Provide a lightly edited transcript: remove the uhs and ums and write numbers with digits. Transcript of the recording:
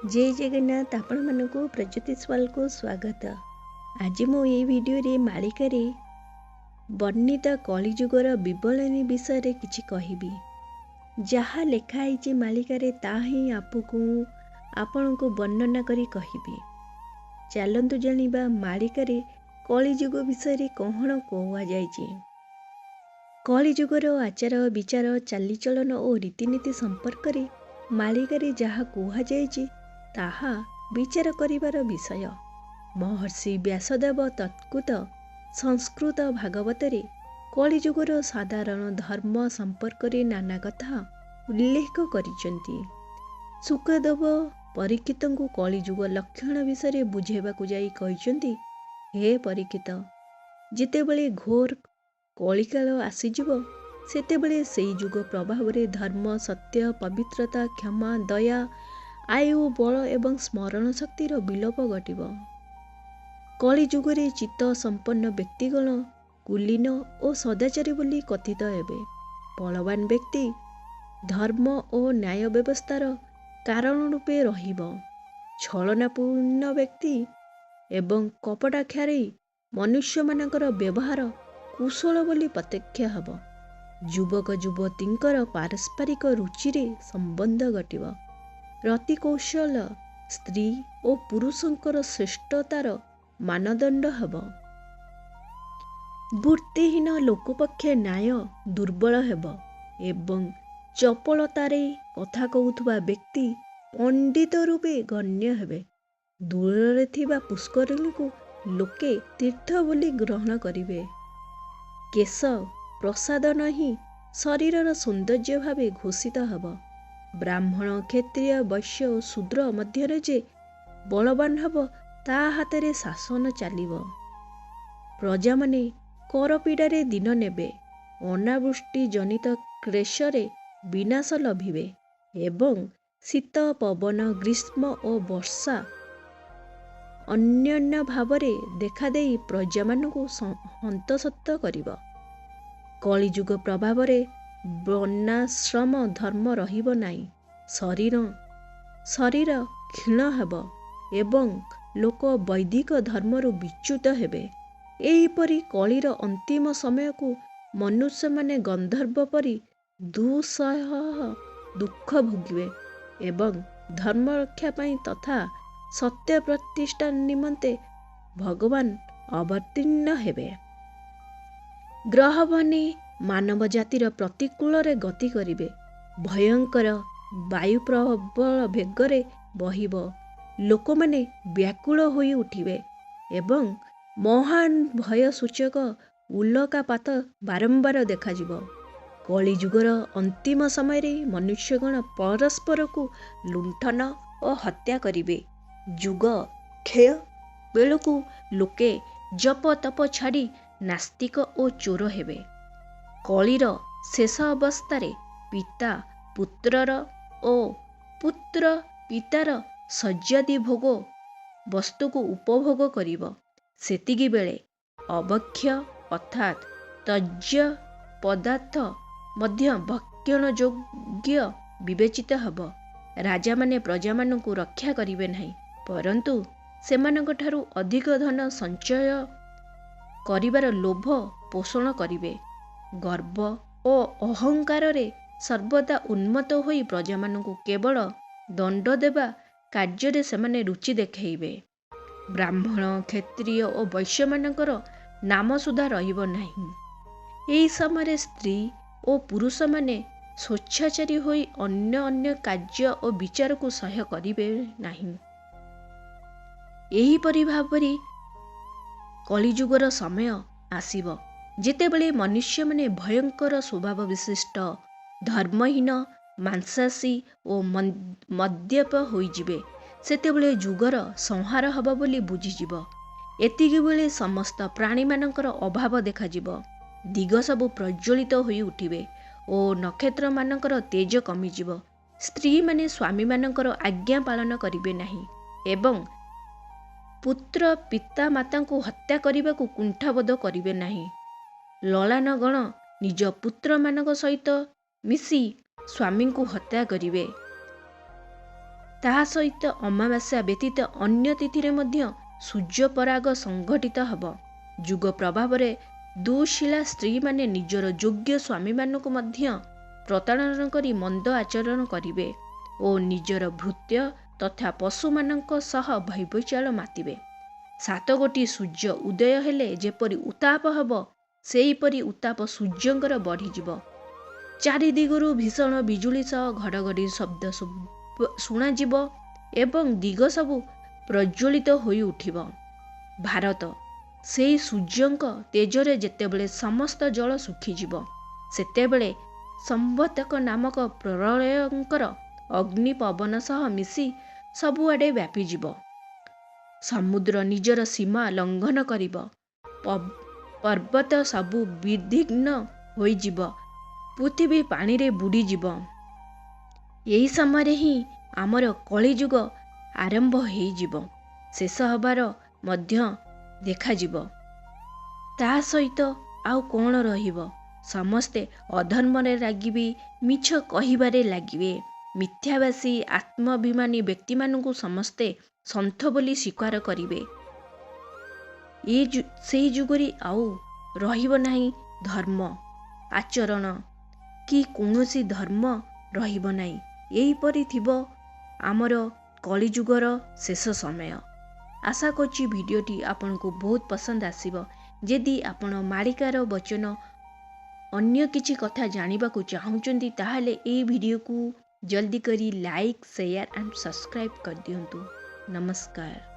जय जगन्नाथ आपण मानकु प्रज्योतिष वाल को स्वागत। आज मु ये वीडियो रे मालिकारे वर्णित कलिजुगर विवरणी विषय रे किछि कहिबी। जहाँ लेखाई जे मालिकारे ताही आपनको वर्णना करी कहिबी। चलंतु जानिबा मालिकारे कलिजुग विषय रे कौन कहवा जायछि। कलिजुगर आचार विचार चालीचलन और रीतिनीति संपर्क रे मालिकारे जहाँ कुहा जायछि ताहा विचार करिवार विषय। महर्षि व्यासदेव तत्कृत संस्कृत भागवतरे कलिजुगर साधारण धर्म संपर्क रे नाना कथा उल्लेख करिसेंती। सुखदेव परीक्षितଙ୍କୁ कलिजुग लक्षण विषय बुझेबाकू जाई कहिसेंती, हे परीक्षित, जेतेबेले घोर कलिकाल आसीजिव सेतेबेले सेई जुग प्रभाव रे धर्म सत्य पवित्रता क्षमा दया आयु बल एवं स्मरण शक्तिर विलोप घटिब। कलिजुगरे चित्त संपन्न व्यक्तिगण कुलीन और सदाचारी बोली कथित हेबे। बलवान व्यक्ति धर्म और न्याय व्यवस्थार कारण रूपे रहिब। छलनापूर्ण व्यक्ति एवं कपटाख्यारी मनुष्य मानकर व्यवहार कुशल बोली प्रत्यक्ष हब। युवक युवतींकर पारस्परिक रुचिरे संबंध घटिब। रति कौशल स्त्री और पुरुषंकर श्रेष्ठतार मानदंड हब। बुद्धिहीन लोक पक्षे न्याय दुर्बल हेब एवं चपलतारे कथा कहूथुबा व्यक्ति पंडित रूपे गण्य हेबे। दूर थिबा पुष्करिणी को लोके तीर्थ बोली ग्रहण करिवे। केश प्रसादन ही शरीरर सौंदर्य भावे घोषित हब। ब्राह्मण क्षत्रिय वैश्य और शूद्र मध्य जे बलवान हब ता हाथ शासन चलिब। प्रजा माने कर पीड़ारे दिन नेबे। अनावृष्टि जनित क्लेशरे विनाश लभिबे एवं शीत पवन ग्रीष्म और वर्षा अन्योन्य भावरे देखादेई प्रजा मानकु हंतसत करिब। कलिजुग प्रभाव रे वर्णाश्रम धर्म रहिब नाही। शरीर क्षीण हेब एवं लोक वैदिक धर्मरू विच्युत हेबे। एहिपरि कलिर अंतिम समय को मनुष्य माने गंधर्व परि दुसह दुख भोगिबे एवं धर्म रक्षा पाई तथा सत्य प्रतिष्ठा निमंते भगवान अवतीर्ण हेबे। ग्रह बनी मानव जातिर प्रतिकूल रे गति करिवे। भयंकर वायु प्रबल वेगरे बहिब। लोक माने व्याकुल होई उठिबे एवं महान भय सूचक उल्कापात बारंबार देखाजिब। कलिजुगर अंतिम समय रे मनुष्यगण परस्पर को लुंठन और हत्या करिवे। जुग क्षय बेलକୁ लोके जप तप छाड़ी नास्तिक और चोर हेबे। कलिर शेष अवस्थारे पिता पुत्रर और पुत्र पितार सज्जादि भोग वस्तु को उपभोग करिब। सेतिकी बेले अभक्ष्य अर्थात तज्य पदार्थ मध्य भक्षण योग्य विवेचित हब। राजा माने प्रजा मानकु रक्षा करिवे नहीं, परंतु सेमानक ठारू अधिक धन संचय करिबार लोभ पोषण करिवे। गर्व और अहंकार रे सर्वदा उन्मत्त होई प्रजा मानकु केवल दंड देवा कार्य सेमाने रुचि देखाइबे। ब्राह्मण क्षत्रिय और वैश्य मानकर नाम सुधा रहिब नाही। एही समय स्त्री और पुरुष माने स्वेच्छाचारी होई अन्य कार्य और विचार को सह्य करिवे नाही। एही परि भाबरे कलिजुगर समय आसीब जेतेबेले मनुष्य माने भयंकर स्वभाव विशिष्ट धर्महीन मांसासी और मद्यप होइजिबे। सेतेबेले जुगर संहार हब बोली बुझिजिब। एतिकी बेले समस्त प्राणी मानकर अभाव देखाजिब। दिग सब प्रज्वलित होई उठिबे और नक्षत्र मानकर तेज कमिजिब। स्त्री माने स्वामी मानकर आज्ञा पालन करिवे नाही एवं पुत्र पिता माता को हत्या करने को कुंठाबोध करिवे नाही। ललान गण निज पुत्र मानक सहित मिसी स्वामी को हत्या करिवे। ତାହା ସହିତ ଅମାବାସ୍ୟା ବ୍ୟତୀତ ଅନ୍ୟ ତିଥିରେ ମଧ୍ୟ ସୂର୍ଯ୍ୟପରାଗ ସଂଘଟିତ ହେବ। ଯୁଗ ପ୍ରଭାବରେ ଦୁଃଶୀଳା ସ୍ତ୍ରୀମାନେ ନିଜର ଯୋଗ୍ୟ ସ୍ୱାମୀମାନଙ୍କୁ ମଧ୍ୟ ପ୍ରତାରଣା କରି ମନ୍ଦ ଆଚରଣ କରିବେ ଓ ନିଜର ଭୃତ୍ୟ ତଥା ପଶୁମାନଙ୍କ ସହ ବୈଭଚାଳ ମାତିବେ। 7 ଗୋଟି ସୂର୍ଯ୍ୟ ଉଦୟ ହେଲେ ଯେପରି ଉତ୍ତାପ ହେବ, ସେହିପରି ଉତ୍ତାପ ସୂର୍ଯ୍ୟଙ୍କର ବଢ଼ିଯିବ। ଚାରିଦିଗରୁ ଭୀଷଣ ବିଜୁଳି ସହ ଘଡ଼ଘଡ଼ି ଶବ୍ଦ ଶୁଣାଯିବ ଏବଂ ଦିଗ ସବୁ ପ୍ରଜ୍ୱଳିତ ହୋଇ ଉଠିବ। ଭାରତ ସେହି ସୂର୍ଯ୍ୟଙ୍କ ତେଜରେ ଯେତେବେଳେ ସମସ୍ତ ଜଳ ଶୁଖିଯିବ, ସେତେବେଳେ ସମ୍ବତକ ନାମକ ପ୍ରଳୟଙ୍କର ଅଗ୍ନି ପବନ ସହ ମିଶି ସବୁଆଡ଼େ ବ୍ୟାପିଯିବ। ସମୁଦ୍ର ନିଜର ସୀମା ଲଙ୍ଘନ କରିବ, ପର୍ବତ ସବୁ ବିଦୀର୍ଣ୍ଣ ହୋଇଯିବ, ପୃଥିବୀ ପାଣିରେ ବୁଡ଼ିଯିବ। ଏହି ସମୟରେ ହିଁ ଆମର କଳିଯୁଗ ଆରମ୍ଭ ହୋଇଯିବ, ଶେଷ ହେବାର ମଧ୍ୟ ଦେଖାଯିବ। ତା ସହିତ ଆଉ କ'ଣ ରହିବ? ସମସ୍ତେ ଅଧର୍ମରେ ଲାଗିବେ, ମିଛ କହିବାରେ ଲାଗିବେ। ମିଥ୍ୟାଭାଷୀ ଆତ୍ମାଭିମାନୀ ବ୍ୟକ୍ତିମାନଙ୍କୁ ସମସ୍ତେ ସନ୍ଥ ବୋଲି ସ୍ୱୀକାର କରିବେ। ସେହି ଯୁଗରେ ଆଉ ରହିବ ନାହିଁ ଧର୍ମ ଆଚରଣ କି କୌଣସି ଧର୍ମ ରହିବ ନାହିଁ। ଏହିପରି ଥିବ ଆମର କଳିଯୁଗର ଶେଷ ସମୟ। ଆଶା କରୁଛି ଭିଡ଼ିଓଟି ଆପଣଙ୍କୁ ବହୁତ ପସନ୍ଦ ଆସିବ। ଯଦି ଆପଣ ମାଳିକାର ବଚନ ଅନ୍ୟ କିଛି କଥା ଜାଣିବାକୁ ଚାହୁଁଛନ୍ତି, ତାହେଲେ ଏହି ଭିଡ଼ିଓକୁ ଜଲ୍ଦି କରି ଲାଇକ୍, ସେୟାର ଆଣ୍ଡ ସବସ୍କ୍ରାଇବ୍ କରିଦିଅନ୍ତୁ। ନମସ୍କାର।